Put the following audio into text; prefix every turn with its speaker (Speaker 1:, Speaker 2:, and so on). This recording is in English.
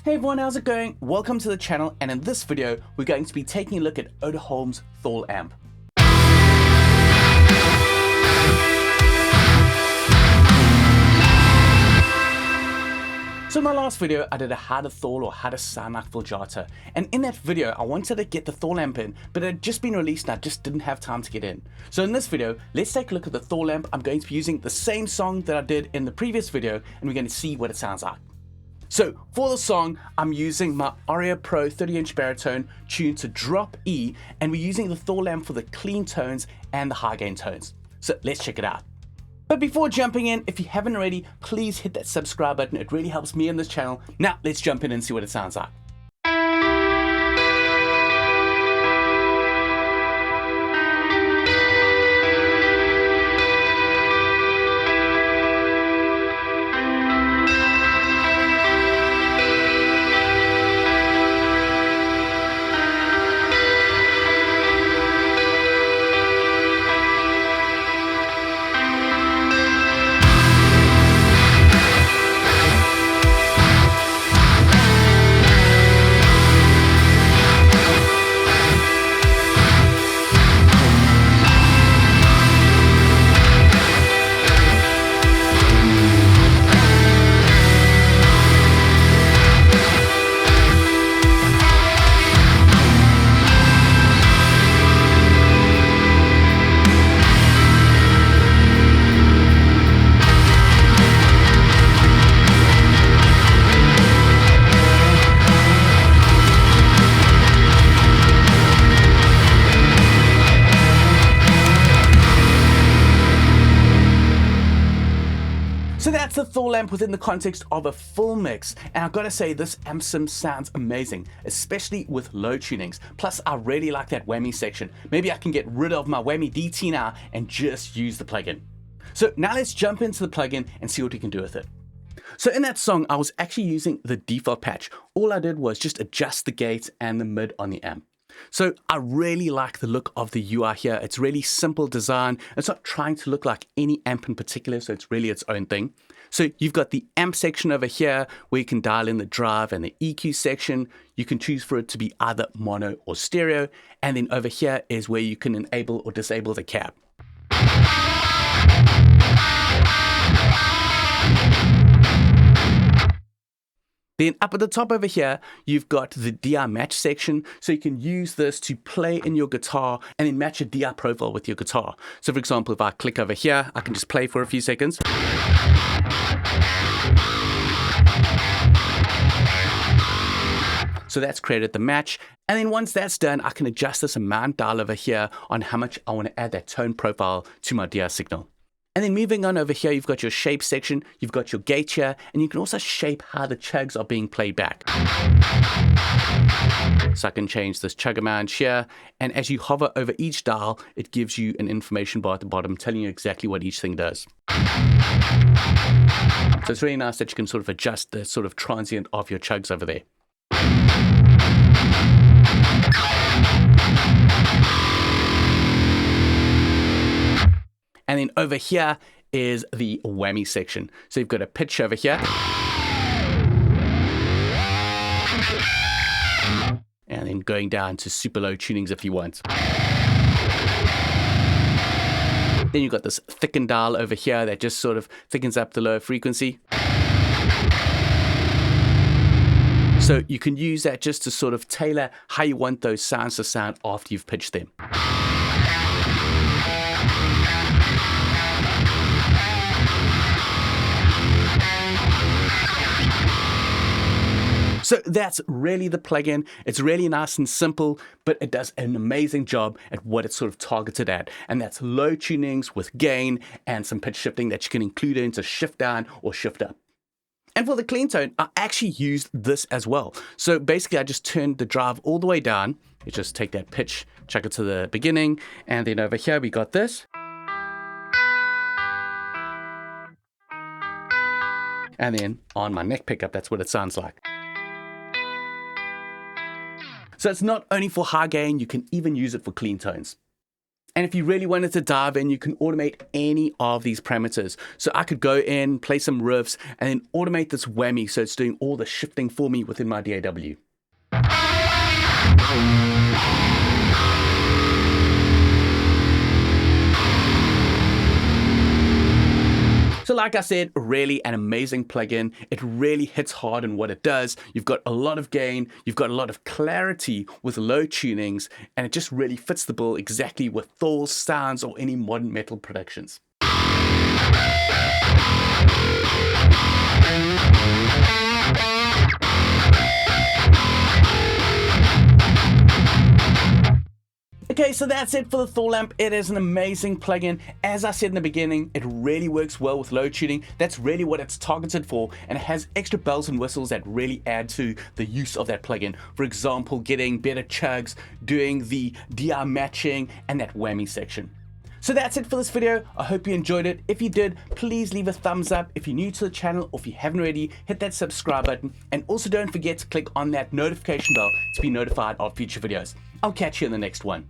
Speaker 1: Hey everyone, how's it going? Welcome to the channel, and in this video we're going to be taking a look at ODEHOLM's THALL amp. So in my last video I did a how to THALL or how to sound like vibrato, and in that video I wanted to get the THALL amp in, but it had just been released and I just didn't have time to get in. So in this video, let's take a look at the THALL amp. I'm going to be using the same song that I did in the previous video, and we're going to see what it sounds like. So for the song, I'm using my Aria Pro 30-inch baritone tuned to drop E, and we're using the THALL amp for the clean tones and the high gain tones. So let's check it out. But before jumping in, if you haven't already, please hit that subscribe button. It really helps me in this channel. Now let's jump in and see what it sounds like. So that's the THALL amp within the context of a full mix, and I've got to say this amp sim sounds amazing, especially with low tunings. Plus I really like that Whammy section. Maybe I can get rid of my Whammy DT now and just use the plugin. So now let's jump into the plugin and see what we can do with it. So in that song I was actually using the default patch. All I did was just adjust the gate and the mid on the amp. So I really like the look of the UI here. It's really simple design. It's not trying to look like any amp in particular, so it's really its own thing. So you've got the amp section over here where you can dial in the drive, and the EQ section. You can choose for it to be either mono or stereo. And then over here is where you can enable or disable the cab. Then up at the top over here, you've got the DI match section. So you can use this to play in your guitar and then match a DI profile with your guitar. So for example, if I click over here, I can just play for a few seconds. So that's created the match. And then once that's done, I can adjust this amount dial over here on how much I want to add that tone profile to my DI signal. And then moving on over here, you've got your shape section, you've got your gate here, and you can also shape how the chugs are being played back. So I can change this chug amount here, and as you hover over each dial, it gives you an information bar at the bottom telling you exactly what each thing does. So it's really nice that you can sort of adjust the sort of transient of your chugs over there. And then over here is the Whammy section. So you've got a pitch over here. And then going down to super low tunings if you want. Then you've got this thicken dial over here that just sort of thickens up the lower frequency. So you can use that just to sort of tailor how you want those sounds to sound after you've pitched them. So that's really the plugin. It's really nice and simple, but it does an amazing job at what it's sort of targeted at. And that's low tunings with gain and some pitch shifting that you can include into shift down or shift up. And for the clean tone, I actually used this as well. So basically I just turned the drive all the way down. You just take that pitch, chuck it to the beginning, and then over here we got this. And then on my neck pickup, that's what it sounds like. So it's not only for high gain, you can even use it for clean tones. And if you really wanted to dive in, you can automate any of these parameters. So I could go in, play some riffs, and then automate this whammy so it's doing all the shifting for me within my DAW. So like I said, really an amazing plugin. It really hits hard in what it does. You've got a lot of gain, you've got a lot of clarity with low tunings, and it just really fits the bill exactly with THALL sounds or any modern metal productions. Okay, so that's it for the THALL amp. It is an amazing plugin. As I said in the beginning, it really works well with load tuning. That's really what it's targeted for, and it has extra bells and whistles that really add to the use of that plugin. For example, getting better chugs, doing the DI matching, and that whammy section. So that's it for this video. I hope you enjoyed it. If you did, please leave a thumbs up. If you're new to the channel, or if you haven't already, hit that subscribe button. And also don't forget to click on that notification bell to be notified of future videos. I'll catch you in the next one.